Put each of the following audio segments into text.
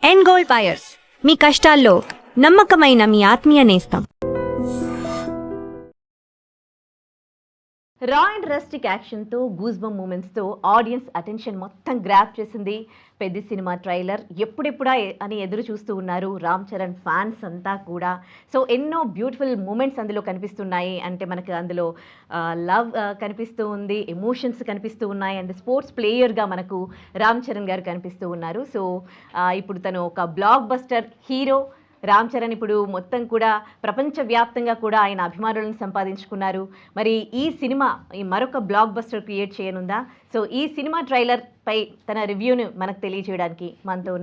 End gold buyers, మీ కష్టాల్లో నమ్మకమైన మీ ఆత్మీయ నేస్తం. రా అండ్ రస్టిక్ యాక్షన్తో గూస్బమ్ మూమెంట్స్తో ఆడియన్స్ అటెన్షన్ మొత్తం గ్రాప్ చేసింది పెద్ద సినిమా ట్రైలర్. ఎప్పుడెప్పుడా అని ఎదురు చూస్తూ ఉన్నారు రామ్ చరణ్ ఫ్యాన్స్ అంతా కూడా. సో ఎన్నో బ్యూటిఫుల్ మూమెంట్స్ అందులో కనిపిస్తున్నాయి. అంటే మనకు అందులో లవ్ కనిపిస్తూ ఉంది, ఎమోషన్స్ కనిపిస్తూ ఉన్నాయి, అండ్ స్పోర్ట్స్ ప్లేయర్గా మనకు రామ్ చరణ్ గారు కనిపిస్తూ ఉన్నారు. సో ఇప్పుడు తను ఒక block buster hero. Ram Charan ఇప్పుడు మొత్తం కూడా ప్రపంచవ్యాప్తంగా కూడా ఆయన అభిమానులను సంపాదించుకున్నారు. మరి ఈ సినిమా మరొక బ్లాక్ బస్టర్ క్రియేట్ చేయనుందా? సో ఈ సినిమా ట్రైలర్ పై తన రివ్యూను మనకు తెలియజేయడానికి మనతో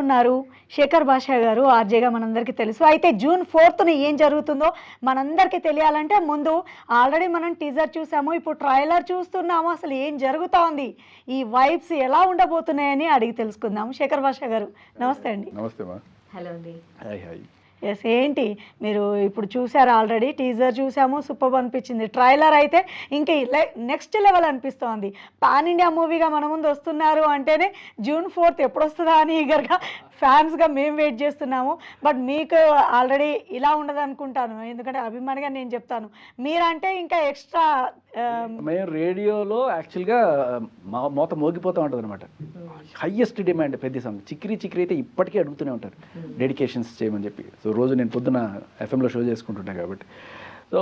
ఉన్నారు శేఖర్ భాషా గారు, ఆర్జేగా మనందరికీ తెలుసు. అయితే June 4th ఏం జరుగుతుందో మనందరికీ తెలియాలంటే ముందు ఆల్రెడీ మనం టీజర్ చూసాము, ఇప్పుడు ట్రైలర్ చూస్తున్నాము. అసలు ఏం జరుగుతూ ఉంది, ఈ వైబ్స్ ఎలా ఉండబోతున్నాయని అడిగి తెలుసుకుందాం. శేఖర్ భాషా గారు నమస్తే అండి. నమస్తే మా. హలో అండి. Hi hi. ఎస్, ఏంటి మీరు ఇప్పుడు చూసారు, ఆల్రెడీ టీజర్ చూసాము, సూపర్ అనిపించింది. ట్రైలర్ అయితే ఇంకా నెక్స్ట్ లెవెల్ అనిపిస్తోంది. పాన్ ఇండియా మూవీగా మన ముందు వస్తున్నారు అంటేనే June 4th ఎప్పుడు వస్తుందా అని ఈగర్గా ఫ్యాన్స్గా మేము వెయిట్ చేస్తున్నాము. బట్ మీకు ఆల్రెడీ ఇలా ఉండదు అనుకుంటాను, ఎందుకంటే అభిమానిగా నేను చెప్తాను. మీరంటే ఇంకా ఎక్స్ట్రా. మేము రేడియోలో యాక్చువల్గా మోత మోగిపోతూ ఉంటుంది అనమాట. హయ్యెస్ట్ డిమాండ్ పెద్ద సాంగ్. చిక్కిరి అయితే ఇప్పటికీ అడుగుతూనే ఉంటారు డెడికేషన్స్ చేయమని చెప్పి. సో రోజు నేను పొద్దున ఎఫ్ఎంలో షో చేసుకుంటున్నాను కాబట్టి. సో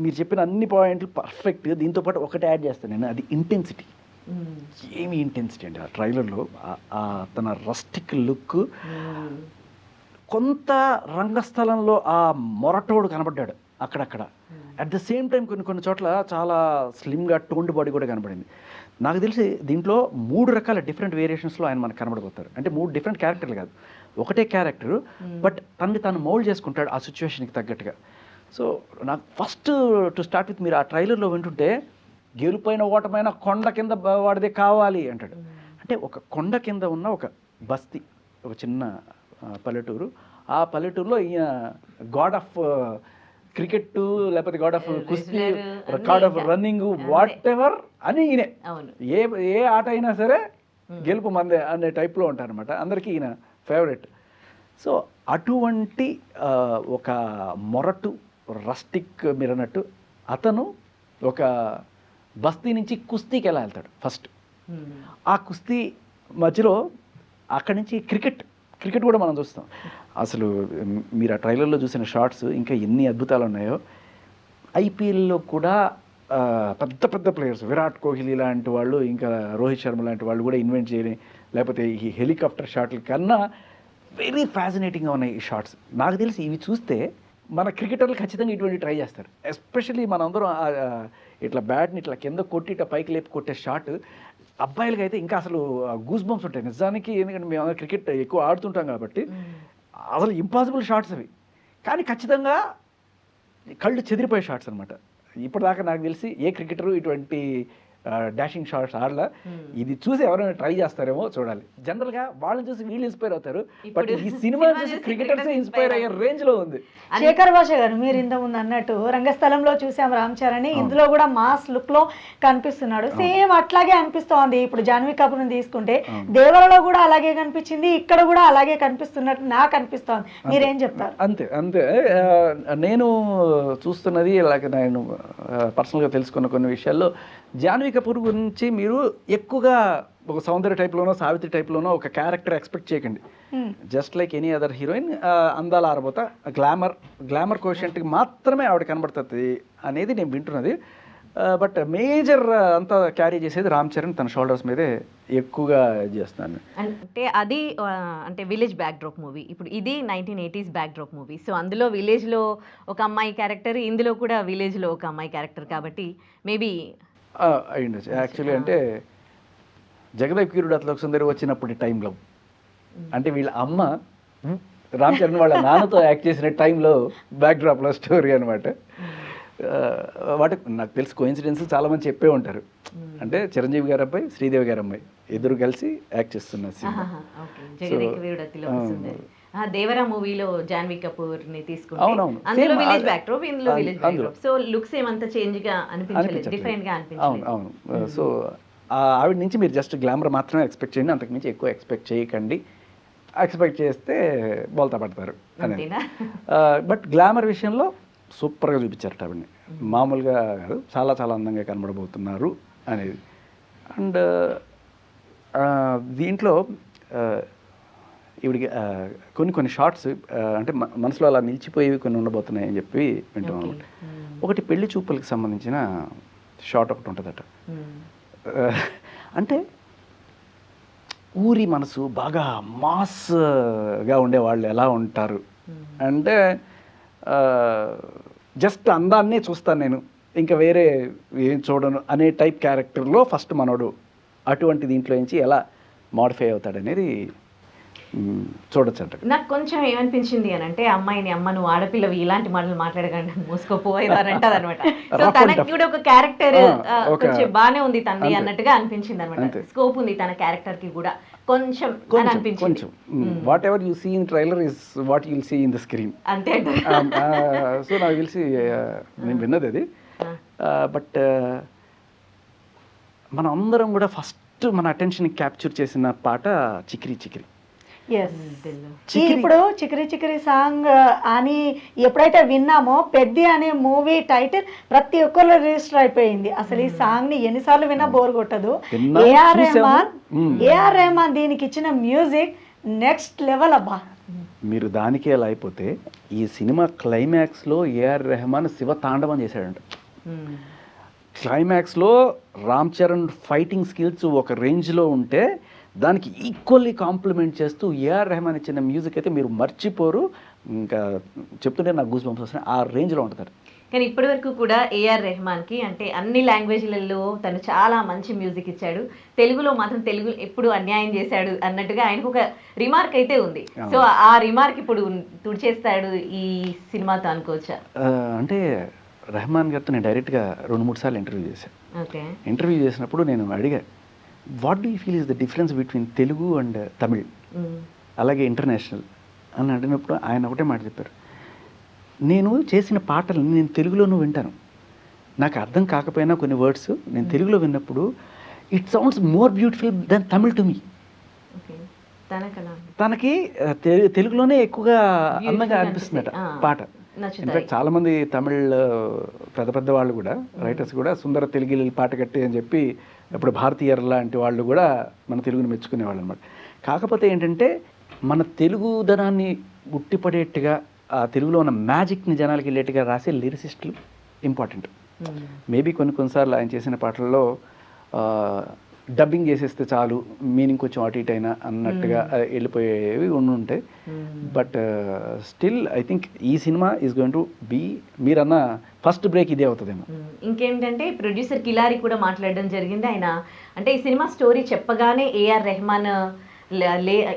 మీరు చెప్పిన అన్ని పాయింట్లు పర్ఫెక్ట్. దీంతోపాటు ఒకటి యాడ్ చేస్తాను నేను, అది ఇంటెన్సిటీ. ఏమి ఇంటెన్సిటీ అండి ఆ ట్రైలర్లో. తన రస్టిక్ లుక్, కొంత రంగస్థలంలో ఆ మొరటోడు కనబడ్డాడు అక్కడక్కడ. అట్ ద సేమ్ టైం కొన్ని చోట్ల చాలా స్లిమ్గా టోన్డ్ బాడీ కూడా కనబడింది. నాకు తెలిసి దీంట్లో 3 రకాల డిఫరెంట్ వేరియేషన్స్లో ఆయన మనకు కనబడిపోతారు. అంటే 3 డిఫరెంట్ క్యారెక్టర్లు కాదు, ఒకటే క్యారెక్టర్, బట్ తను మౌల్డ్ చేసుకుంటాడు ఆ సిచ్యువేషన్కి తగ్గట్టుగా. సో నాకు ఫస్ట్ టు స్టార్ట్ విత్, మీరు ఆ ట్రైలర్లో వింటుంటే గెలుపైన ఓటమైన కొండ కింద వాడిదే కావాలి అంటాడు. అంటే ఒక కొండ కింద ఉన్న ఒక బస్తీ, ఒక చిన్న పల్లెటూరు. ఆ పల్లెటూరులో ఈయన గాడ్ ఆఫ్ క్రికెట్, లేకపోతే గాడ్ ఆఫ్ కుస్తీ, God of running, what ever అని ఈయనే. ఏ ఆట అయినా సరే గెలుపు మందే అనే టైప్లో ఉంటారనమాట. అందరికీ ఈయన ఫేవరెట్. సో అటువంటి ఒక మొరటు రస్టిక్, మీరు అన్నట్టు అతను ఒక బస్తీ నుంచి కుస్తీకి ఎలా వెళ్తాడు ఫస్ట్. ఆ కుస్తీ మధ్యలో అక్కడి నుంచి క్రికెట్ కూడా మనం చూస్తాం. అసలు మీరు ఆ ట్రైలర్లో చూసిన షార్ట్స్ ఇంకా ఎన్ని అద్భుతాలు ఉన్నాయో. ఐపీఎల్లో కూడా పెద్ద ప్లేయర్స్, విరాట్ కోహ్లీ లాంటి వాళ్ళు, ఇంకా రోహిత్ శర్మ లాంటి వాళ్ళు కూడా ఇన్వెంట్ చేయని, లేకపోతే ఈ హెలికాప్టర్ షాట్ల కన్నా వెరీ ఫ్యాసినేటింగ్గా ఉన్నాయి ఈ షాట్స్. నాకు తెలిసి ఇవి చూస్తే మన క్రికెటర్లు ఖచ్చితంగా ఇటువంటి ట్రై చేస్తారు. ఎస్పెషల్లీ మనందరం ఇట్లా బ్యాట్ని ఇట్లా కింద కొట్టి ఇట్లా పైకి లేపి కొట్టే షాట్ అబ్బాయిలకి అయితే ఇంకా అసలు గూస్ బంప్స్ ఉంటాయి నిజానికి. ఎందుకంటే మేము క్రికెట్ ఎక్కువ ఆడుతుంటాం కాబట్టి అసలు ఇంపాసిబుల్ షాట్స్ అవి. కానీ ఖచ్చితంగా కళ్ళు చెదిరిపోయే షాట్స్ అనమాట. ఇప్పటిదాకా నాకు తెలిసి ఏ క్రికెటరు ఇటువంటి డాషింగ్ షాట్స్ ఆడలా. ఇది చూసి ఎవరైనా ట్రై చేస్తారేమో చూడాలి. జనరల్గా వాళ్ళని చూసి వీళ్ళు ఇన్స్పైర్ అవుతారు, బట్ ఈ సినిమా చూసి క్రికెటర్స్ ఇన్స్పైర్ అయ్యే రేంజ్లో ఉంది. శేఖర్ భాష గారు, మీరు ఇంతకుముందు అన్నట్టు రంగస్థలంలో చూసాం రామ్ చరణ్, ఇందులో కూడా మాస్ లుక్లో కనిపిస్తున్నాడు. సేమ్ అట్లాగే అనిపిస్తోంది. ఇప్పుడు జాన్వీ కపూర్ని తీసుకుంటే దేవరలో కూడా అలాగే కనిపించింది, ఇక్కడ కూడా అలాగే కనిపిస్తున్నట్టు నాకు అనిపిస్తోంది. మీరేం చెప్తారు? అంతే నేను చూస్తున్నది, అలాగే నేను పర్సనల్గా తెలుసుకున్న కొన్ని విషయాల్లో జాన్వీ కపూర్ గురించి మీరు ఎక్కువగా ఒక సౌందర్య టైప్లోనో, సావిత్రి టైప్లోనో ఒక క్యారెక్టర్ ఎక్స్పెక్ట్ చేయకండి. Just like any other heroine, అందాల ఆరబోత, గ్లామర్ కోషెంట్కి మాత్రమే ఆవిడ కనబడుతుంది అనేది నేను వింటున్నది. బట్ మేజర్ అంతా క్యారీ చేసేది రామ్ చరణ్ తన షోల్డర్స్ మీదే ఎక్కువగా చేస్తున్నాను. అంటే అది అంటే విలేజ్ బ్యాక్డ్రాప్ మూవీ. ఇప్పుడు ఇది 1980s బ్యాక్డ్రాప్ మూవీ. సో అందులో విలేజ్లో ఒక అమ్మాయి క్యారెక్టర్, ఇందులో కూడా విలేజ్లో ఒక అమ్మాయి క్యారెక్టర్ కాబట్టి మేబీ అయ్యుండొచ్చు. యాక్చువల్లీ అంటే జగదేవ్ కీరుడు అతలోక సుందరి వచ్చినప్పుడు టైంలో, అంటే వీళ్ళ అమ్మ రామ్ చరణ్ వాళ్ళ నాన్నతో యాక్ట్ చేసిన టైంలో బ్యాక్డ్రాప్లో స్టోరీ అనమాట. వాటి నాకు తెలిసి కోఇన్సిడెన్స్ చాలామంది చెప్పే ఉంటారు. అంటే చిరంజీవి గారి అబ్బాయి, శ్రీదేవి గారి అమ్మాయి ఇద్దరు కలిసి యాక్ట్ చేస్తున్నారు సినిమా. దేవరా మూవీలో జాన్వీ కపూర్ ని తీసుకుంటే అందులో విలేజ్ బ్యాక్డ్రాప్, ఇందులో విలేజ్ బ్యాక్డ్రాప్. సో లుక్స్ ఏమంత చేంజ్ గా అనిపించలేదు, డిఫరెంట్ గా అనిపించలేదు. అవును. సో ఆవిడ నుంచి మీరు జస్ట్ గ్లామర్ మాత్రమే ఎక్స్పెక్ట్ చేయండి, అంతకుమించి ఎక్కువ ఎక్స్పెక్ట్ చేయకండి. ఎక్స్పెక్ట్ చేస్తే బోల్తా పడతారు అనేది. బట్ గ్లామర్ విషయంలో సూపర్గా చూపించారట ఆవిడని, మామూలుగా కాదు, చాలా చాలా అందంగా కనబడబోతున్నారు అనేది. అండ్ దీంట్లో ఈవిడికి కొన్ని షార్ట్స్ అంటే మనసులో అలా నిలిచిపోయేవి కొన్ని ఉండబోతున్నాయి అని చెప్పి వింటాం అనమాట. ఒకటి పెళ్లి చూపులకు సంబంధించిన షార్ట్ ఒకటి ఉంటుందట. అంటే ఊరి మనసు బాగా మాస్గా ఉండేవాళ్ళు ఎలా ఉంటారు అంటే, జస్ట్ అందాన్నే చూస్తాను నేను, ఇంకా వేరే ఏం చూడను అనే టైప్ క్యారెక్టర్లో ఫస్ట్ మనోడు అటువంటి దీంట్లో నుంచి ఎలా మోడిఫై అవుతాడనేది చూడొచ్చు అంట. నాకు కొంచెం ఏమనిపించింది అని అంటే, అమ్మాయిని అమ్మ నువ్వు ఆడపిల్లవి ఇలాంటి మాటలు మాట్లాడకండి మూసుకోపోయేదారంటది అనమాట. సో తనకి కూడా ఒక క్యారెక్టర్ కొంచెం బానే ఉంది తనది అన్నట్టుగా అనిపించింది అనమాట. స్కోప్ ఉంది తన క్యారెక్టర్ కి కూడా కొంచెం అని అనిపించింది. Whatever you see in trailer is what you will see in the screen అంతే. సో నాకు తెలిసి నేను విన్నది అది. బట్ మనం అందరం కూడా ఫస్ట్ మన అటెన్షన్ క్యాప్చర్ చేసిన పాట చిక్రీ చిక్రీ. ఇప్పుడు చిక్రీ చిక్రీ సాంగ్ అని ఎప్పుడైతే విన్నామో, పెద్ది అనే మూవీ టైటిల్ ప్రతి ఒక్కరు రిజిస్టర్ అయిపోయింది. అసలు ఈ సాంగ్ ని ఎన్నిసార్లు విన్నా బోర్ కొట్టదు. ఏఆర్ రెహమాన్ దీనికి ఇచ్చిన మ్యూజిక్ నెక్స్ట్ లెవెల్ అబ్బా. మీరు దానికే అలా అయిపోతే ఈ సినిమా క్లైమాక్స్లో ఏఆర్ రెహమాన్ శివ తాండవం చేశాడంట. క్లైమాక్స్లో రామ్ చరణ్ ఫైటింగ్ స్కిల్స్ ఒక రేంజ్లో ఉంటే దానికి ఈక్వల్లీ కాంప్లిమెంట్ చేస్తూ ఏఆర్ రెహమాన్ ఇచ్చిన మ్యూజిక్ అయితే మీరు మర్చిపోరు. ఇంకా చెప్తుంటే నాకు గూస్ బంప్స్ వస్తున్నాయి, ఆ రేంజ్లో ఉంటారు. కానీ ఇప్పటి వరకు కూడా ఏఆర్ రెహమాన్కి అంటే అన్ని లాంగ్వేజ్లలో తను చాలా మంచి మ్యూజిక్ ఇచ్చాడు. తెలుగులో మాత్రం తెలుగు ఎప్పుడు అన్యాయం చేశాడు అన్నట్టుగా ఆయనకు ఒక రిమార్క్ అయితే ఉంది. సో ఆ రిమార్క్ ఇప్పుడు తుడిచేస్తాడు ఈ సినిమాతో అనుకోవచ్చా? అంటే రెహమాన్ గారితో నేను డైరెక్ట్గా 2-3 సార్లు ఇంటర్వ్యూ చేశాను. ఇంటర్వ్యూ చేసినప్పుడు నేను అడిగా, what do you feel is the difference between Telugu and Tamil అలాగే ఇంటర్నేషనల్ అని అడిగినప్పుడు ఆయన ఒకటే మాట చెప్పారు, నేను చేసిన పాటలను నేను తెలుగులోనూ వింటాను, నాకు అర్థం కాకపోయినా కొన్ని వర్డ్స్ నేను తెలుగులో విన్నప్పుడు it sounds more beautiful than Tamil to me. తనకి తెలుగులోనే ఎక్కువగా అందంగా అనిపిస్తుందట పాట. ఇన్ఫాక్ట్ చాలామంది తమిళ్ పెద్ద పెద్ద వాళ్ళు కూడా రైటర్స్ కూడా సుందర తెలుగు పాట కట్టి అని చెప్పి ఇప్పుడు భారతీయర్ లాంటి వాళ్ళు కూడా మన తెలుగుని మెచ్చుకునేవాళ్ళు అనమాట. కాకపోతే ఏంటంటే మన తెలుగుదనాన్ని గుట్టిపడేట్టుగా ఆ తెలుగులో ఉన్న మ్యాజిక్ని జనాలకి వెళ్ళేట్టుగా రాసే లిరిసిస్టులు ఇంపార్టెంట్. మేబీ కొన్నిసార్లు ఆయన చేసిన పాటల్లో డబ్బింగ్ చేసేస్తే చాలు, మీనింగ్ కొంచెం అటు ఇటు అయినా అన్నట్టుగా వెళ్ళిపోయేవి ఉంటాయి. బట్ స్టిల్ ఐ థింక్ ఈ cinema is going to be, మీరన్న ఫస్ట్ బ్రేక్ ఇదే అవుతుందేమో. ఇంకేంటంటే ప్రొడ్యూసర్ కిలారి కూడా మాట్లాడడం జరిగింది. ఆయన అంటే ఈ సినిమా స్టోరీ చెప్పగానే ఏఆర్ రెహమాన్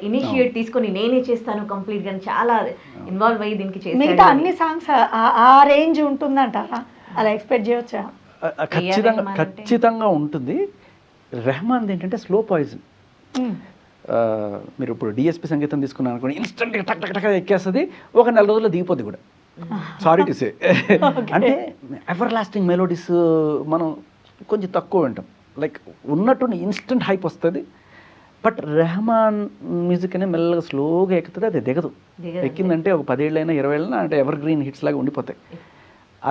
ఇనిషియేట్ తీసుకొని నేనే చేస్తాను కంప్లీట్ గా చాలా ఇన్వాల్వ్ అయ్యి దీనికి చేస్తాను. మిగతా అన్ని సాంగ్స్ ఆ రేంజ్ ఉంటుందంటారా? అలా ఎక్స్పెక్ట్ చేయవచ్చా? ఖచ్చితంగా ఉంటుంది. రెహమాన్ ఏంటంటే స్లో పాయిజన్. మీరు ఇప్పుడు డిఎస్పి సంగీతం తీసుకున్నాను అనుకోండి, ఇన్స్టెంట్గా టక్ టక్ టక్ ఎక్కేస్తుంది, ఒక 4 రోజుల్లో దిగిపోద్ది కూడా. Sorry to say. అంటే ఎవర్ లాస్టింగ్ మెలోడీస్ మనం కొంచెం తక్కువ వింటాం, లైక్ ఉన్నట్టు ఇన్స్టెంట్ హైప్ వస్తుంది. బట్ రెహమాన్ మ్యూజిక్ అనే మెల్లగా స్లోగా ఎక్కుతుంది, అది దిగదు. ఎక్కిందంటే ఒక 10 ఏళ్ళైనా 20 ఏళ్ళైనా అంటే ఎవర్ గ్రీన్ హిట్స్ లాగా ఉండిపోతాయి.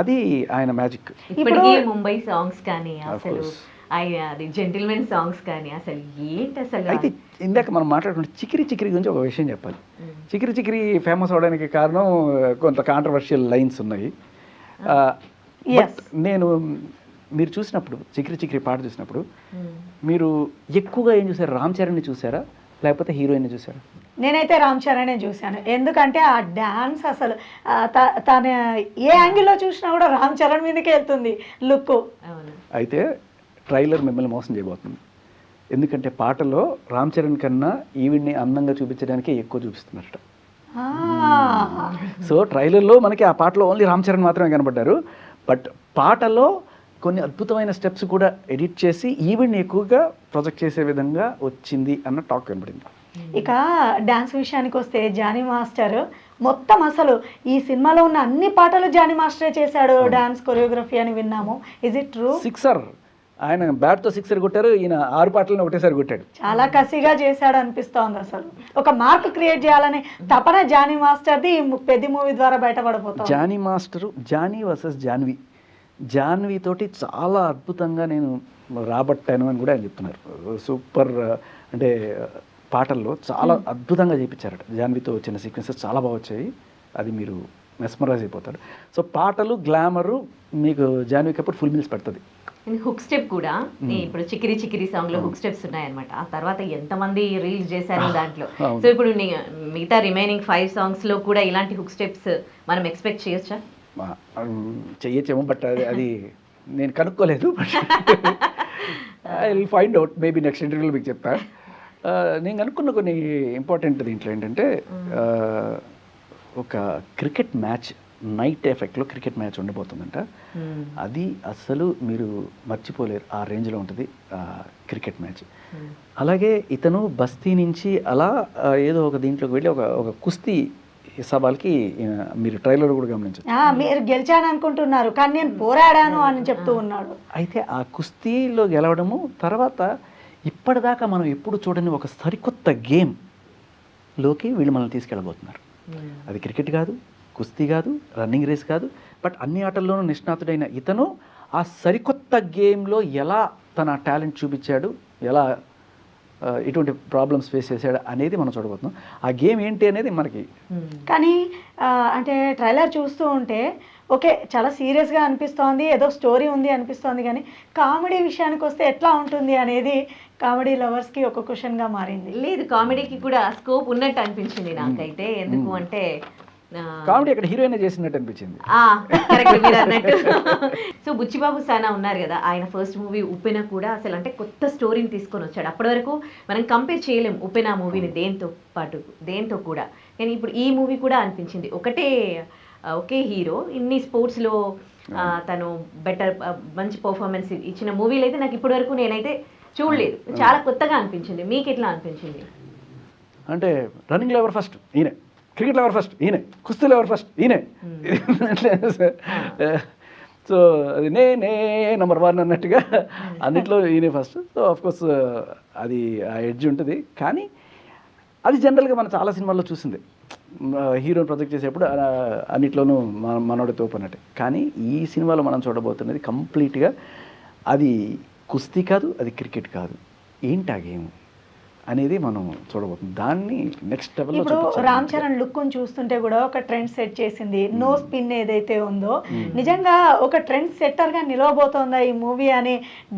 అది ఆయన మ్యాజిక్. ఇప్పటికీ ముంబై సాంగ్స్ కానీ అసలు జెంటిల్మెన్ సాంగ్స్ కానీ అసలు ఏంటి అసలు. అయితే ఇందాక మనం మాట్లాడుకుంటే చికిరి చికిరి గురించి ఒక విషయం చెప్పాలి. చికిరి చికిరి ఫేమస్ అవడానికి కారణం కొంత కాంట్రవర్షియల్ లైన్స్ ఉన్నాయి. నేను మీరు చూసినప్పుడు చికిరి చికిరి పాట చూసినప్పుడు మీరు ఎక్కువగా ఏం చూసారు? రామ్ చరణ్ని చూసారా లేకపోతే హీరోయిన్ని చూసారా? నేనైతే రామ్ చరణే చూశాను. ఎందుకంటే ఆ డ్యాన్స్ అసలు తన ఏ యాంగిల్లో చూసినా కూడా రామ్ చరణ్ మీదకే వెళ్తుంది లుక్. అయితే ట్రైలర్ మిమ్మల్ని మోసం చేయబోతుంది. ఎందుకంటే పాటలో రామ్ చరణ్ కన్నా ఈవిడ్ని అందంగా చూపించడానికే ఎక్కువ చూపిస్తున్నట్టు. సో ట్రైలర్లో మనకి ఆ పాటలో ఓన్లీ రామ్ చరణ్ మాత్రమే కనబడ్డారు. బట్ పాటలో కొన్ని అద్భుతమైన స్టెప్స్ కూడా ఎడిట్ చేసి ఈవిడ్ని ఎక్కువగా ప్రొజెక్ట్ చేసే విధంగా వచ్చింది అన్న టాక్ కనబడింది. ఇక డాన్స్ విషయానికి వస్తే జానీ మాస్టర్ మొత్తం అసలు ఈ సినిమాలో ఉన్న అన్ని పాటలు జానీ మాస్టరే చేశాడు డాన్స్ కొరియోగ్రఫీ అని విన్నాము. Is it true? సిక్సర్ ఆయన బ్యాట్తో 6 కొట్టారు, ఈయన 6 పాటలను ఒకటేసారి కొట్టాడు. చాలా కసిగా చేశాడు అనిపిస్తోంది. అసలు ఒక మార్క్ క్రియేట్ చేయాలని తపన జానీ మాస్టర్ది పెద్ద మూవీ ద్వారా బయటపడబోతుంది. జానీ మాస్టరు, జానీ వర్సెస్ జాన్వి తోటి చాలా అద్భుతంగా నేను రాబట్టాను అని కూడా ఆయన చెప్తున్నారు. సూపర్, అంటే పాటల్లో చాలా అద్భుతంగా చేయించారట. జాన్వితో వచ్చిన సీక్వెన్సెస్ చాలా బాగా వచ్చాయి, అది మీరు మెస్మరైజ్ అయిపోతారు. సో పాటలు, గ్లామరు మీకు జాన్వీ కపూర్ ఫుల్ మీల్స్ పెడుతుంది. హుక్ స్టెప్ కూడా ఇప్పుడు చికిరి చికిరి సాంగ్ లో హుక్ స్టెప్స్ ఉన్నాయన్నమాట. ఆ తర్వాత ఎంతమంది రీల్స్ చేశారు దాంట్లో. సో ఇప్పుడు మిగతా రిమైనింగ్ 5 సాంగ్స్ లో కూడా ఇలాంటి హుక్ స్టెప్స్ మనం ఎక్స్పెక్ట్ చేయొచ్చా? చెయ్యొచ్చేమో, బట్ అది నేను కనుక్కోలేదు. I will find out, maybe next ఇంటర్వ్యూలో మీకు చెప్తా. నేను కనుక్కున్న కొన్ని ఇంపార్టెంట్ దీంట్లో ఏంటంటే, ఒక క్రికెట్ మ్యాచ్, నైట్ ఎఫెక్ట్లో క్రికెట్ మ్యాచ్ ఉండబోతుందంట. అది అస్సలు మీరు మర్చిపోలేరు, ఆ రేంజ్లో ఉంటుంది క్రికెట్ మ్యాచ్. అలాగే ఇతను బస్తీ నుంచి అలా ఏదో ఒక దీంట్లోకి వెళ్ళి ఒక కుస్తీ సవాల్కి మీరు ట్రైలర్ కూడా గమనించండి. మీరు గెలిచాను అనుకుంటున్నారు కానీ నేను పోరాడాను అని చెప్తూ ఉన్నాడు. అయితే ఆ కుస్తీలో గెలవడము, తర్వాత ఇప్పటిదాకా మనం ఎప్పుడు చూడని ఒక సరికొత్త గేమ్లోకి వీళ్ళు మనల్ని తీసుకెళ్ళబోతున్నారు. అది క్రికెట్ కాదు, కుస్తీ కాదు, రన్నింగ్ రేస్ కాదు, బట్ అన్ని ఆటల్లోనూ నిష్ణాతుడైన ఇతను ఆ సరికొత్త గేమ్లో ఎలా తన టాలెంట్ చూపించాడు, ఎలా ఎటువంటి ప్రాబ్లమ్స్ ఫేస్ చేశాడు అనేది మనం చూడబోతున్నాం. ఆ గేమ్ ఏంటి అనేది మనకి కానీ అంటే ట్రైలర్ చూస్తూ ఉంటే ఓకే చాలా సీరియస్గా అనిపిస్తోంది, ఏదో స్టోరీ ఉంది అనిపిస్తోంది, కానీ కామెడీ విషయానికి వస్తే ఎట్లా ఉంటుంది అనేది కామెడీ లవర్స్కి ఒక క్వశ్చన్గా మారింది. లేదు, కామెడీకి కూడా స్కోప్ ఉన్నట్టు అనిపించింది నాకైతే. ఎందుకు అంటే కామెడీ అక్కడ హీరోయిన్ చేసినట్టు అనిపించింది. కరెక్ట్ మీరు అన్నట్టు. సో బుచ్చిబాబు సానా ఉన్నారు కదా, ఆయన ఫస్ట్ మూవీ ఉప్పెన కూడా అసలు అంటే కొత్త స్టోరీని తీసుకొని వచ్చాడు. అప్పటి వరకు మనం కంపేర్ చేయలేం ఉప్పెన మూవీని దేంతో కూడా. కానీ ఇప్పుడు ఈ మూవీ కూడా అనిపించింది ఒకే హీరో ఇన్ని స్పోర్ట్స్లో తను బెటర్ మంచి పర్ఫార్మెన్స్ ఇచ్చిన మూవీలు అయితే నాకు ఇప్పటి వరకు నేనైతే చూడలేదు. చాలా కొత్తగా అనిపించింది. మీకు ఎట్లా అనిపించింది? అంటే రన్నింగ్లో ఎవరు ఫస్ట్ ఈయనే, క్రికెట్లో ఎవరు ఫస్ట్ ఈయనే, కుస్తీలో ఎవరు ఫస్ట్ ఈయనే. సో అది నేనే నెంబర్ 1 అన్నట్టుగా అన్నిట్లో ఈయనే ఫస్ట్. సో ఆఫ్కోర్స్ అది ఆ ఎడ్జ్ ఉంటుంది. కానీ అది జనరల్గా మనం చాలా సినిమాల్లో చూసింది, హీరోని ప్రొజెక్ట్ చేసేప్పుడు అన్నిట్లోనూ మనోడి తోపు అన్నట్టు. కానీ ఈ సినిమాలో మనం చూడబోతున్నది కంప్లీట్గా అది కుస్తీ కాదు, అది క్రికెట్ కాదు, ఏంటి ఆ గేమ్ అనేది మనం చూడబోతుంది. దాన్ని నెక్స్ట్ లెవెల్లో ఇప్పుడు రామ్ చరణ్ లుక్ చూస్తుంటే కూడా ఒక ట్రెండ్ సెట్ చేసింది. నో స్పిన్ ఏదైతే ఉందో నిజంగా ఒక ట్రెండ్ సెట్టర్ గా నిలవబోతోందా ఈ మూవీ అనే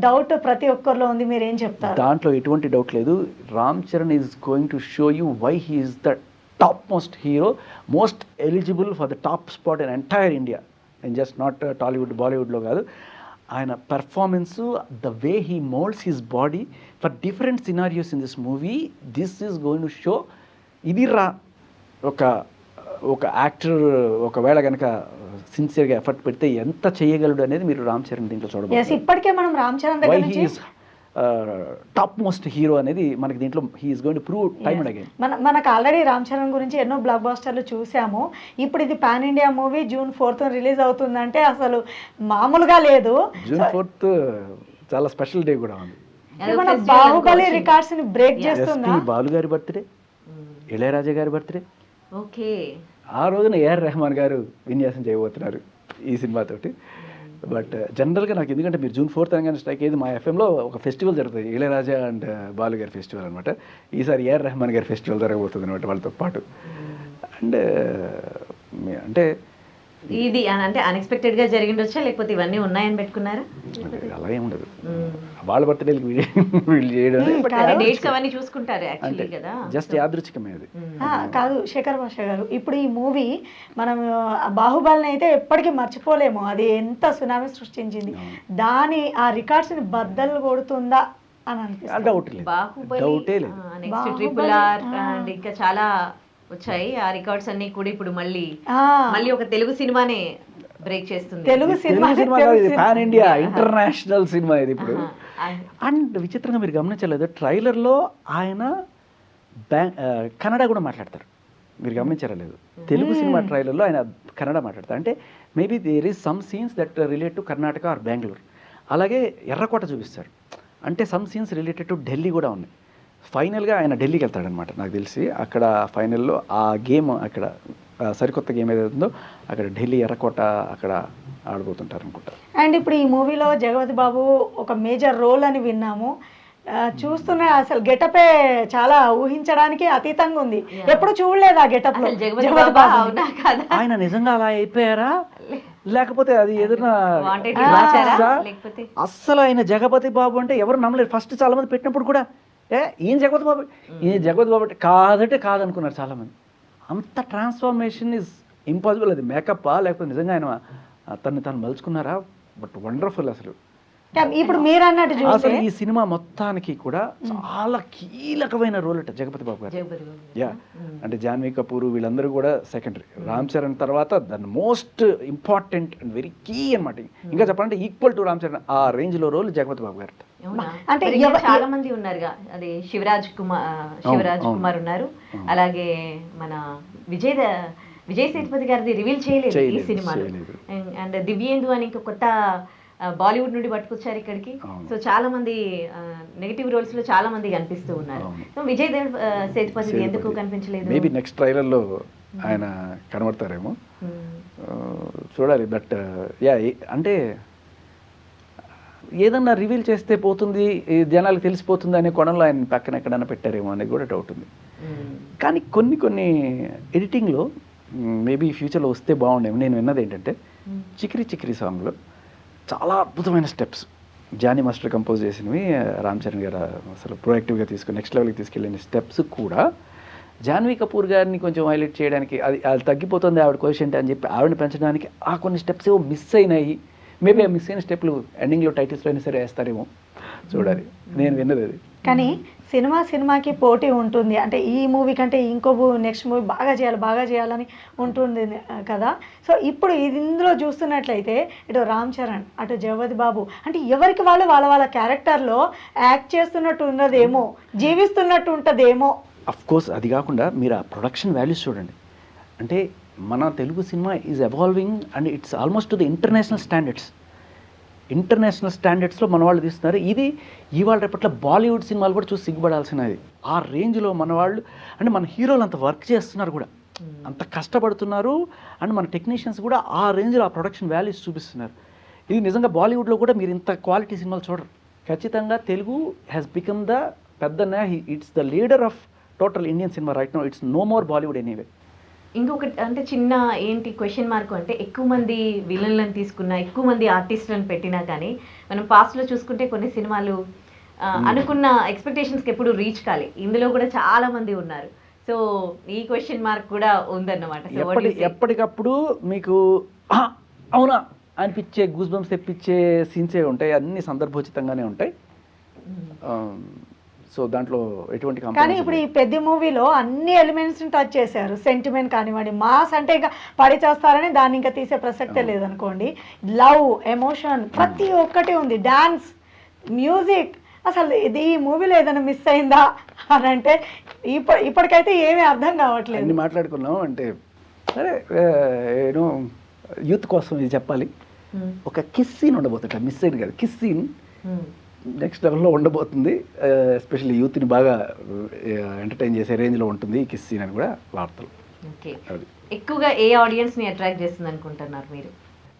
డౌట్ ప్రతి ఒక్కరిలో ఉంది. మీరు ఏం చెప్తారు? దాంట్లో ఎటువంటి డౌట్ లేదు. Ram Charan is going to show you why he is the top most hero, most eligible for the top spot in entire India, and just not Tollywood బాలీవుడ్లో కాదు. ఆయన performance, the way he moulds his body for different scenarios in this movie, this is going to show ఇది ఒక actor ఒకవేళ కనుక సిన్సియర్గా effort పెడితే ఎంత చేయగలడు అనేది మీరు రామ్ చరణ్ దీంట్లో చూడవచ్చు. ఇప్పటికే మనం రామ్ చరణ్ దగ్గర నుంచి టాప్ మోస్ట్ హీరో అనేది మనకి దీంట్లో he is going to prove time and again. మనకు ఆల్రెడీ రామ్ చరణ్ గురించి ఎన్నో బ్లాక్ బాస్టర్లు చూసాము. ఇప్పుడు ఇది pan India movie June 4th release అవుతుందంటే అసలు మామూలుగా లేదు. June 4th చాలా స్పెషల్ డే కూడా ఉంది. మన బాహుబలి రికార్డ్స్ ని బ్రేక్ చేస్తుందా? బాలు గారి బర్త్డే, ఇళయరాజా గారి బర్త్డే, ఓకే ఆ రోజున ఏఆర్ రెహమాన్ గారు విన్యాసం చేయబోతున్నారు ఈ సినిమాతోటి. బట్ జనరల్గా నాకు ఎందుకంటే మీరు June 4th అనగానే స్ట్రైక్ అయ్యేది, మా ఎఫ్ఎంలో ఒక ఫెస్టివల్ జరుగుతుంది, ఇళయరాజా అండ్ బాలు గారి ఫెస్టివల్ అనమాట. ఈసారి ఏఆర్ రెహమాన్ గారి ఫెస్టివల్ జరగబోతుంది అనమాట వాళ్ళతో పాటు. అండ్ అంటే ఇది అంటే అన్ఎక్స్పెక్టెడ్ గా జరిగిండొచ్చా, లేకపోతే ఇవన్నీ ఉన్నాయని పెట్టుకున్నారా? అలా ఏముండదు, వాళ్ళ బర్త్డేలకు వీళ్ళు చేయడం డేట్స్ అవన్నీ చూసుకుంటారు యాక్చువల్లీ కదా, జస్ట్ యాదృచ్ఛికమే అది. కాదు శేఖర్ భాష గారు, ఇప్పుడు ఈ మూవీ మనం బాహుబలిని అయితే ఎప్పటికీ మర్చిపోలేము. అది ఎంత సునామీ సృష్టించింది, దాని ఆ రికార్డ్స్ ని బద్దలు కొడుతుందా అని అనిపిస్తుంది. Baahubali next triple R and ఇంకా చాలా వచ్చాయి. ఆ రికార్డ్స్ అన్ని కూడా ఇప్పుడు మళ్ళీ ఒక తెలుగు సినిమానే బ్రేక్ చేస్తుంది. Telugu cinema pan India international cinema ఇది ఇప్పుడు. అండ్ విచిత్రంగా మీరు గమనించలేదు, ట్రైలర్లో ఆయన కన్నడ కూడా మాట్లాడతారు, మీరు గమనించారా లేదు? తెలుగు సినిమా ట్రైలర్లో ఆయన కన్నడ మాట్లాడతారు. అంటే maybe there is some scenes that relate to Karnataka or Bengaluru. అలాగే ఎర్రకోట చూపిస్తాడు, అంటే some scenes related to Delhi కూడా ఉన్నాయి. ఫైనల్గా ఆయన ఢిల్లీకి వెళ్తాడనమాట నాకు తెలిసి. అక్కడ ఫైనల్లో ఆ గేమ్, అక్కడ సరికొత్త గేమ్ ఏదైతే ఉందో అక్కడ ఢిల్లీ ఎర్రకోట అక్కడ ఆడబోతుంటారు అనుకుంటా. అండ్ ఇప్పుడు ఈ మూవీలో జగపతి బాబు ఒక మేజర్ రోల్ అని విన్నాము. చూస్తున్న అసలు గెటపే చాలా ఊహించడానికి అతీతంగా ఉంది. ఎప్పుడు చూడలేదు ఆ గెటప్ లో జగపతి బాబు. ఆయన నిజంగా అలా అయిపోయారా లేకపోతే అది ఏదైనా అస్సలు ఆయన జగపతి బాబు అంటే ఎవరు నమ్మలేరు. ఫస్ట్ చాలా మంది పెట్టినప్పుడు కూడా ఏం జగపతి బాబు, ఏం జగపతి బాబు అంటే కాదంటే కాదనుకున్నారు చాలా మంది. అంత ట్రాన్స్ఫర్మేషన్ ఇస్ ఇంపాసిబుల్. అది మేకప్పా లేకపోతే నిజంగా ఆయన తను మలుచుకున్నారా? But wonderful. అసలు ఇప్పుడు మీరు అన్నట్టు అసలు ఈ సినిమా మొత్తానికి కూడా చాలా కీలకమైన రోల్ అట జగపతి బాబు గారు. యా, అంటే జాన్వీ కపూర్ వీళ్ళందరూ కూడా సెకండరీ. రామ్ చరణ్ తర్వాత the most important and very key అనమాట. ఇంకా చెప్పాలంటే ఈక్వల్ టు రామ్ చరణ్ ఆ రేంజ్ లో రోల్ జగపతి బాబు గారు. అంటే చాలా మంది ఉన్నారుగా, అది శివరాజ్ కుమార్ ఉన్నారు, అలాగే మన విజయ్ సేతుపతి గారిది రివీల్ చేయలేదు ఈ సినిమాలో. అండ్ దివ్యేందు అని ఇంకో కొత్త బాలీవుడ్ నుండి పట్టుకొచ్చారు ఇక్కడికి. సో చాలా మంది నెగటివ్ రోల్స్ లో చాలా మంది కనిపిస్తూ ఉన్నారు. సో విజయ్ సేతుపతి ఎందుకు కనిపించలేదు? మేబీ నెక్స్ట్ ట్రైలర్ లో ఆయన కనబడతారేమో, చూడాలి. బట్ యా, అంటే ఏదన్నా రివీల్ చేస్తే పోతుంది, జనాలకు తెలిసిపోతుంది అనే కోణంలో ఆయన పక్కన ఎక్కడన్నా పెట్టారేమో అనేది కూడా డౌట్ ఉంది. కానీ కొన్ని ఎడిటింగ్లో మేబీ ఫ్యూచర్లో వస్తే బాగుండేమో. నేను విన్నది ఏంటంటే చిక్రీ చిక్రీ సాంగ్లో చాలా అద్భుతమైన స్టెప్స్ జానీ మాస్టర్ కంపోజ్ చేసినవి, రామ్ చరణ్ గారు అసలు ప్రొయాక్టివ్గా తీసుకుని నెక్స్ట్ లెవెల్కి తీసుకెళ్ళిన స్టెప్స్ కూడా జాన్వీ కపూర్ గారిని కొంచెం హైలైట్ చేయడానికి, అది తగ్గిపోతుంది ఆవిడ కోషెంట్ అని చెప్పి ఆవిడని పెంచడానికి ఆ కొన్ని స్టెప్స్ ఏవో మిస్ అయినాయి. మేబీ ఆ మిస్ అయిన స్టెప్లు ఎండింగ్లో టైటిల్స్లో అయినా సరే వేస్తారేమో, చూడాలి. నేను విన్నది అది. కానీ సినిమాకి పోటీ ఉంటుంది. అంటే ఈ మూవీ కంటే ఇంకో నెక్స్ట్ మూవీ బాగా చేయాలని ఉంటుంది కదా. సో ఇప్పుడు ఇందులో చూస్తున్నట్లయితే ఇటు రామ్ చరణ్, అటు జగపతి బాబు, అంటే ఎవరికి వాళ్ళ క్యారెక్టర్లో యాక్ట్ చేస్తున్నట్టు ఉన్నదేమో, జీవిస్తున్నట్టు ఉంటుందేమో. Of course. అది కాకుండా మీరు ఆ ప్రొడక్షన్ వాల్యూస్ చూడండి. అంటే మన Telugu cinema is evolving and it's almost to the international స్టాండర్డ్స్లో మన వాళ్ళు తీస్తున్నారు. ఇది ఇవాళ రేపట్ల బాలీవుడ్ సినిమాలు కూడా చూసి సిగ్గుపడాల్సినది. ఆ రేంజ్లో మన వాళ్ళు, అంటే మన హీరోలు అంత వర్క్ చేస్తున్నారు కూడా, అంత కష్టపడుతున్నారు. అండ్ మన టెక్నీషియన్స్ కూడా ఆ రేంజ్లో ఆ ప్రొడక్షన్ వాల్యూస్ చూపిస్తున్నారు. ఇది నిజంగా బాలీవుడ్లో కూడా మీరు ఇంత క్వాలిటీ సినిమాలు చూడరు. ఖచ్చితంగా తెలుగు హ్యాస్ బికమ్ ద పెద్దన్న, it's the leader of total Indian cinema right now. It's no more Bollywood anyway. ఇంకొకటి అంటే చిన్న ఏంటి క్వశ్చన్ మార్క్ అంటే, ఎక్కువ మంది విలన్లను తీసుకున్నా, ఎక్కువ మంది ఆర్టిస్టులను పెట్టినా కానీ మనం పాస్ట్లో చూసుకుంటే కొన్ని సినిమాలు అనుకున్న ఎక్స్పెక్టేషన్స్కి ఎప్పుడు రీచ్ కాలే. ఇందులో కూడా చాలా మంది ఉన్నారు. సో ఈ క్వశ్చన్ మార్క్ కూడా ఉందన్నమాట. ఎప్పటికప్పుడు మీకు అవునా అనిపించే గూస్ బంప్స్ తెప్పించే సీన్సే ఉంటాయి, అన్ని సందర్భోచితంగానే ఉంటాయి. సో దాంట్లో ఎటువంటి కానీ ఇప్పుడు ఈ పెద్ద మూవీలో అన్ని ఎలిమెంట్స్ టచ్ చేశారు. సెంటిమెంట్ కానివ్వండి, మాస్ అంటే ఇంకా పడి చేస్తారని దాన్ని ఇంకా తీసే ప్రసక్తే లేదనుకోండి. లవ్, ఎమోషన్ ప్రతి ఒక్కటి ఉంది, డాన్స్, మ్యూజిక్. అసలు ఇది ఈ మూవీలో ఏదైనా మిస్ అయిందా అని అంటే ఇప్పటికైతే ఏమీ అర్థం కావట్లేదు. అన్ని మాట్లాడుకున్నాం అంటే సరే, ఏదో యూత్ కోసం ఇది చెప్పాలి. ఒక కిస్ సీన్ ఉండబోతుంది, మిస్ అయింది కదా, కిస్ సీన్ నెక్స్ట్ లెవెల్లో ఉండబోతుంది. ఎస్పెషల్లీ యూత్ని బాగా ఎంటర్టైన్ చేసే రేంజ్లో ఉంటుంది ఈ కిస్ సీన్ అని కూడా వార్తలు. ఓకే, ఎక్కువగా ఏ ఆడియన్స్ని అట్రాక్ట్ చేస్తుంది అనుకుంటున్నారు మీరు?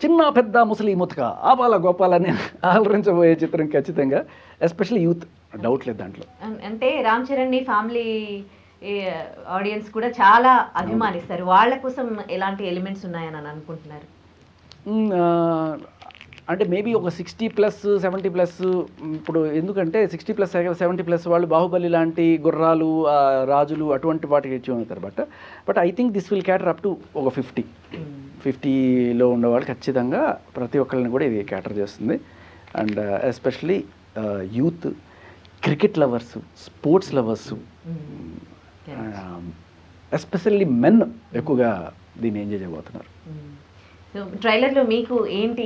చిన్న పెద్ద ముసలి ముతక ఆపాల గోపాలని ఆలరించబోయే చిత్రం ఖచ్చితంగా, ఎస్పెషల్లీ యూత్, డౌట్ లేదు దాంట్లో. అంటే రామ్ చరణ్ని ఫ్యామిలీ ఆడియన్స్ కూడా చాలా అభిమానిస్తారు. వాళ్ళ కోసం ఎలాంటి ఎలిమెంట్స్ ఉన్నాయని అనుకుంటున్నారు? అంటే మేబీ ఒక 60+ 70+. ఇప్పుడు ఎందుకంటే 60+ 70+ వాళ్ళు బాహుబలి లాంటి గుర్రాలు, రాజులు అటువంటి వాటికి ఇచ్చి ఉంటారు. But I think this will cater up to ఒక 50లో ఉండేవాళ్ళు ఖచ్చితంగా ప్రతి ఒక్కరిని కూడా ఇది క్యాటర్ చేస్తుంది. And especially youth, cricket lovers, sports lovers, especially men ఎక్కువగా దీన్ని ఎంజాయ్ చేయబోతున్నారు. సో ట్రైలర్లో మీకు ఏంటి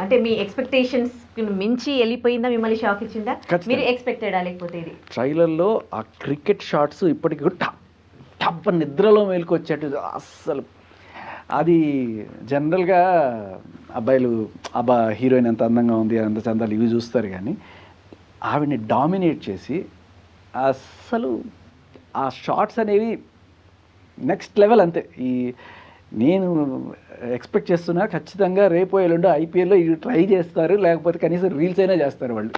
అంటే మీ ఎక్స్పెక్టేషన్స్ మించి వెళ్ళిపోయిందా, మిమ్మల్ని షాక్ ఇచ్చిందా, మీరు ఎక్స్పెక్టెడా లేకపోతే? ఇది ట్రైలర్లో ఆ క్రికెట్ షాట్స్ ఇప్పటికీ టప్ నిద్రలో మేలుకొచ్చేట్టు అస్సలు అది జనరల్గా అబ్బాయిలు హీరోయిన్ ఎంత అందంగా ఉంది అంత చందాలు ఇవి చూస్తారు, కానీ ఆవిడని డామినేట్ చేసి అస్సలు ఆ షార్ట్స్ అనేవి నెక్స్ట్ లెవెల్. అంతే. నేను ఎక్స్పెక్ట్ చేస్తున్నా ఖచ్చితంగా రేపు ఎల్లుండో ఐపీఎల్లో ఇవి ట్రై చేస్తారు, లేకపోతే కనీసం రీల్స్ అయినా చేస్తారు వాళ్ళు.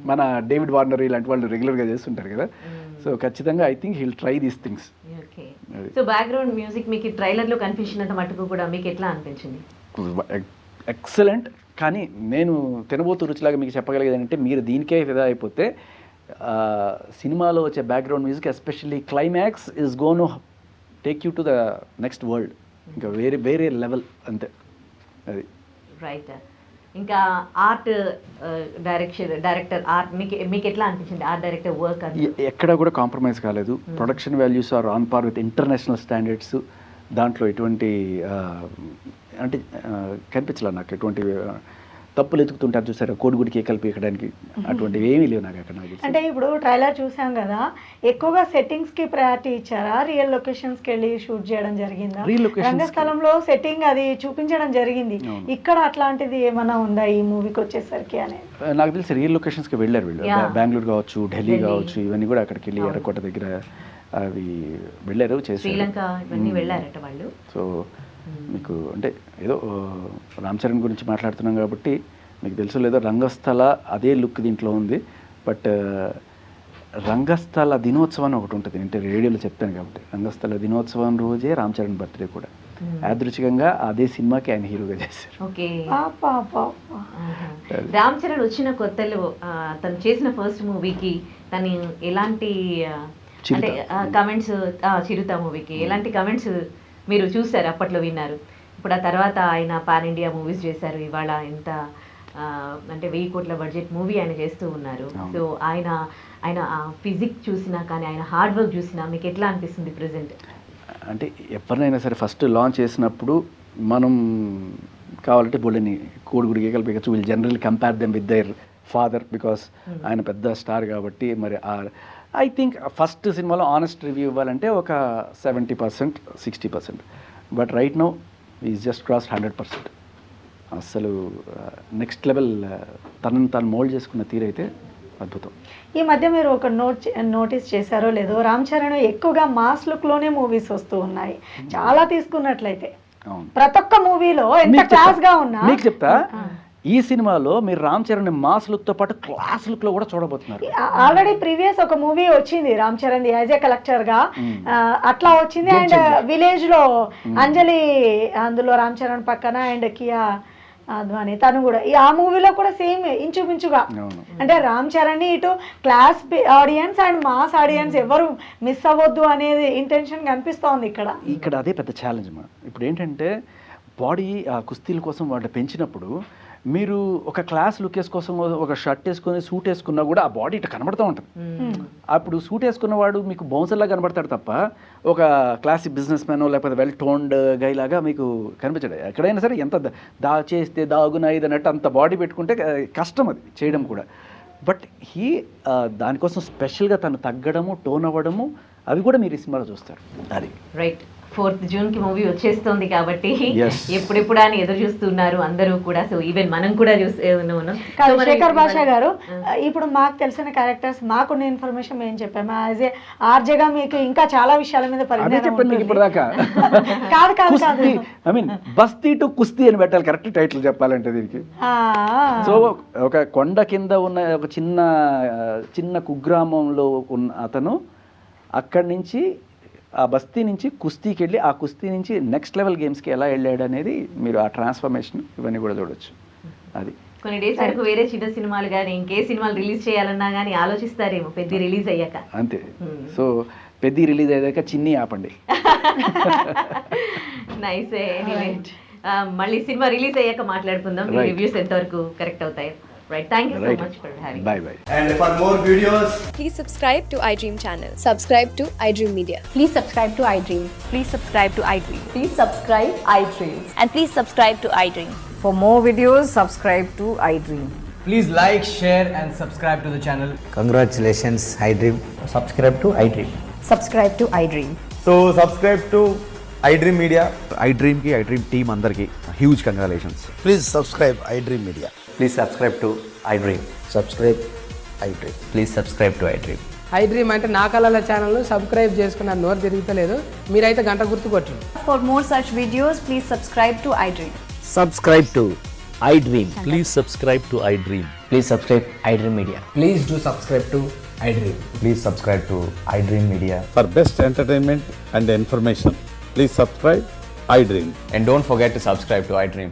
మన డేవిడ్ వార్నర్ ఇలాంటి వాళ్ళు రెగ్యులర్గా చేస్తుంటారు కదా, సో ఖచ్చితంగా I think he'll try these things. So background music మీకు ట్రైలర్లో కనిపించినంత మటుకు కూడా మీకు ఎట్లా అనిపించింది? ఎక్సలెంట్. కానీ నేను తినబోతు రుచిలాగా మీకు చెప్పగలిగేది అంటే, మీరు దీనికే ఫిదా అయిపోతే సినిమాలో వచ్చే background music especially climax is gonna take you to the next world. ఇంకా వేరే లెవెల్ అంతే. అది రైట్. ఇంకా ఆర్ట్ డైరెక్టర్ ఆర్ట్ మీకు ఎట్లా అనిపించింది? ఆర్ట్ డైరెక్టర్ వర్క్ ఎక్కడ కూడా కాంప్రమైజ్ కాలేదు. Production values are on par with international standards. దాంట్లో ఎటువంటి అంటే కనిపించలే నాకు ఎటువంటి తప్పులు ఎతుకుతుంటారు చూసారా, కోడిగుడి కేకలు పీకడానికి, అటువంటివి ఏమీ లేవు నాకు అక్కడ. అంటే ఇప్పుడు ట్రైలర్ చూసాం కదా, ఎక్కువగా సెట్టింగ్స్ కి ప్రయారిటీ ఇచ్చారా? రియల్ లొకేషన్స్ కి వెళ్ళి షూట్ చేయడం జరిగిందా? రంగస్థలంలో సెట్టింగ్ అది చూపించడం జరిగింది, ఇక్కడ అట్లాంటిది ఏమైనా ఉందా ఈ మూవీకి వచ్చేసరికి అనేది? నాకు తెలిసి రియల్ లొకేషన్స్ కి వెళ్ళారు వీళ్ళు. బెంగళూరు కావచ్చు, ఢిల్లీ కావచ్చు, ఇవన్నీ కూడా అక్కడికి వెళ్ళి ఎర్రకోట దగ్గర అవి వెళ్ళారు, చేశారు. సో మీకు అంటే ఏదో రామ్ చరణ్ గురించి మాట్లాడుతున్నాం కాబట్టి మీకు తెలుసు లేదో, రంగస్థల అదే లుక్ దీంట్లో ఉంది. బట్ రంగస్థల దినోత్సవం ఒకటి ఉంటుంది, అంటే రేడియోలో చెప్తాను కాబట్టి, రంగస్థల దినోత్సవం రోజే రామ్ చరణ్ బర్త్డే కూడా యాదృచ్ఛికంగా అదే సినిమాకి ఆయన హీరోగా చేశారు. రామ్ చరణ్ వచ్చిన కొత్తలో తను చేసిన ఫస్ట్ మూవీకి తను ఎలాంటి అంటే కమెంట్స్, చిరుత మూవీకి ఎలాంటి కమెంట్స్ మీరు చూసారు, అప్పట్లో విన్నారు? ఇప్పుడు ఆ తర్వాత ఆయన పాన్ ఇండియా మూవీస్ చేశారు, ఇవాళ ఎంత అంటే 1000 కోట్ల బడ్జెట్ మూవీ ఆయన చేస్తూ ఉన్నారు. సో ఆయన ఫిజిక్ చూసినా కానీ, ఆయన హార్డ్ వర్క్ చూసినా మీకు ఎట్లా అనిపిస్తుంది ప్రెసెంట్? అంటే ఎవరినైనా సరే ఫస్ట్ లాంచ్ చేసినప్పుడు మనం కావాలంటే బోల్డని కోడిగుడి కేకలు పీకచ్చు. వీళ్ళు generally compare them with their father, because ఆయన పెద్ద స్టార్ కాబట్టి. మరి ఐ థింక్ ఫస్ట్ సినిమాలో ఆనెస్ట్ రివ్యూ ఇవ్వాలంటే ఒక 70%, 60%. But right now is just cross 100%. అసలు నెక్స్ట్ లెవెల్ తనను తాను మోల్డ్ చేసుకున్న తీరైతే అద్భుతం. ఈ మధ్య మీరు ఒక నోటీస్ చేశారో లేదో, రామ్ చరణ్ ఎక్కువగా మాస్ లుక్ లోనే మూవీస్ వస్తూ ఉన్నాయి. చాలా తీసుకున్నట్లయితే ప్రతి ఒక్క మూవీలో ఎంత క్లాస్ గా ఉన్నా, మీకు చెప్తా, ఈ సినిమాలో మీరు రామ్ చరణ్ మాస్ లుక్ తో పాటు క్లాస్ లుక్ లో కూడా చూడబోతున్నారు. ఆల్రెడీ ప్రీవియస్ ఒక మూవీ వచ్చింది Ram Charan as a collector గా, అట్లా వచ్చింది. అండ్ విలేజ్ లో అంజలి, అందులో రామ్ చరణ్ పక్కన, అండ్ కియా అద్వానీ తను కూడా ఆ మూవీలో కూడా సేమ్ ఇంచుమించుగా. అంటే రామ్ చరణ్ ఇటు class audience and mass audience ఎవరు మిస్ అవ్వద్దు అనేది ఇంటెన్షన్ కనిపిస్తోంది ఇక్కడ. అదే పెద్ద ఛాలెంజ్. ఇప్పుడు ఏంటంటే బాడీ కుస్తీల కోసం వాళ్ళు పెంచినప్పుడు మీరు ఒక క్లాస్ లుక్ కోసం ఒక షర్ట్ వేసుకొని సూట్ వేసుకున్నా కూడా ఆ బాడీ ఇట్లా కనబడుతూ ఉంటుంది. అప్పుడు సూట్ వేసుకున్నవాడు మీకు బౌన్సర్లా కనబడతాడు తప్ప ఒక క్లాసిక్ బిజినెస్ మ్యాన్ లేకపోతే వెల్ టోన్డ్ గై లాగా మీకు కనిపించడు. ఎక్కడైనా సరే ఎంత చేస్తే దాగునా ఇది అన్నట్టు అంత బాడీ పెట్టుకుంటే కష్టం అది చేయడం కూడా. బట్ దానికోసం స్పెషల్గా తను తగ్గడము, టోన్ అవ్వడము, అవి కూడా మీరు ఈ సినిమాలో చూస్తారు. అది రైట్. 4th జూన్కి మూవీ వచ్చేస్తుంది కాబట్టి ఎప్పుడెప్పుడు అని ఎదురు చూస్తున్నారు అందరూ కూడా. సో ఈవెన్ మనం కూడా చూస్తున్నాం. శేఖర్ భాషా గారు, ఇప్పుడు మాకు తెలిసిన క్యారెక్టర్స్, మాకున్న ఇన్ఫర్మేషన్ మేము చెప్పాము. యాజ్ ఏ ఆర్జేగా మీకు ఇంకా చాలా విషయాల మీద ఐ మీన్ బస్తీ టు కుస్తీ అని పెట్టాలి కరెక్ట్ టైటిల్ చెప్పాలంటే దీనికి. సో ఒక కొండ కింద ఉన్న ఒక చిన్న కుగ్రామంలో ఉన్న అతను అక్కడి నుంచి ఆ బస్తీ నుంచి కుస్తీకి వెళ్ళి, ఆ కుస్తీ నుంచి నెక్స్ట్ లెవెల్ గేమ్స్కి ఎలా వెళ్ళాడు అనేది మీరు ఆ ట్రాన్స్ఫర్మేషన్ ఇవన్నీ కూడా చూడొచ్చు. అది కొన్ని డేస్ వరకు వేరే చిన్న సినిమాలు కానీ ఇంకే సినిమాలు రిలీజ్ చేయాలన్నా కానీ ఆలోచిస్తారేమో పెద్ద రిలీజ్ అయ్యాక. అంతే. సో పెద్ద రిలీజ్ అయ్యాక చిన్ని ఆపండి. నైస్. మళ్ళీ సినిమా రిలీజ్ అయ్యాక మాట్లాడుకుందాం రివ్యూస్ ఎంతవరకు కరెక్ట్ అవుతాయి. Right. Thank you so much for having me. Bye. And for more videos, please subscribe to iDream channel. Subscribe to iDream Media. Please subscribe to iDream. Please subscribe to iDream. Please subscribe iDream. And please subscribe to iDream. For more videos, subscribe to iDream. please like, share and subscribe to the channel. Congratulations, iDream. Subscribe to iDream. Subscribe to iDream. So subscribe to iDream Media. ఐ డ్రీమ్కి iDream team అందరికీ huge congratulations. Please subscribe iDream Media. Please subscribe to iDream. Subscribe iDream. Please subscribe to iDream. iDream అంటే నా కళల ఛానల్ను subscribe చేసుకున్న నోరు తిరుగుతలేదు, మీరైతే గంట గుర్తు కొట్టండి. For more such videos, please subscribe to iDream. Subscribe to iDream. Please subscribe to iDream. Please subscribe iDream Media. Please do subscribe to iDream. Please subscribe to iDream Media. For best entertainment and information, please subscribe iDream. And don't forget to subscribe to iDream.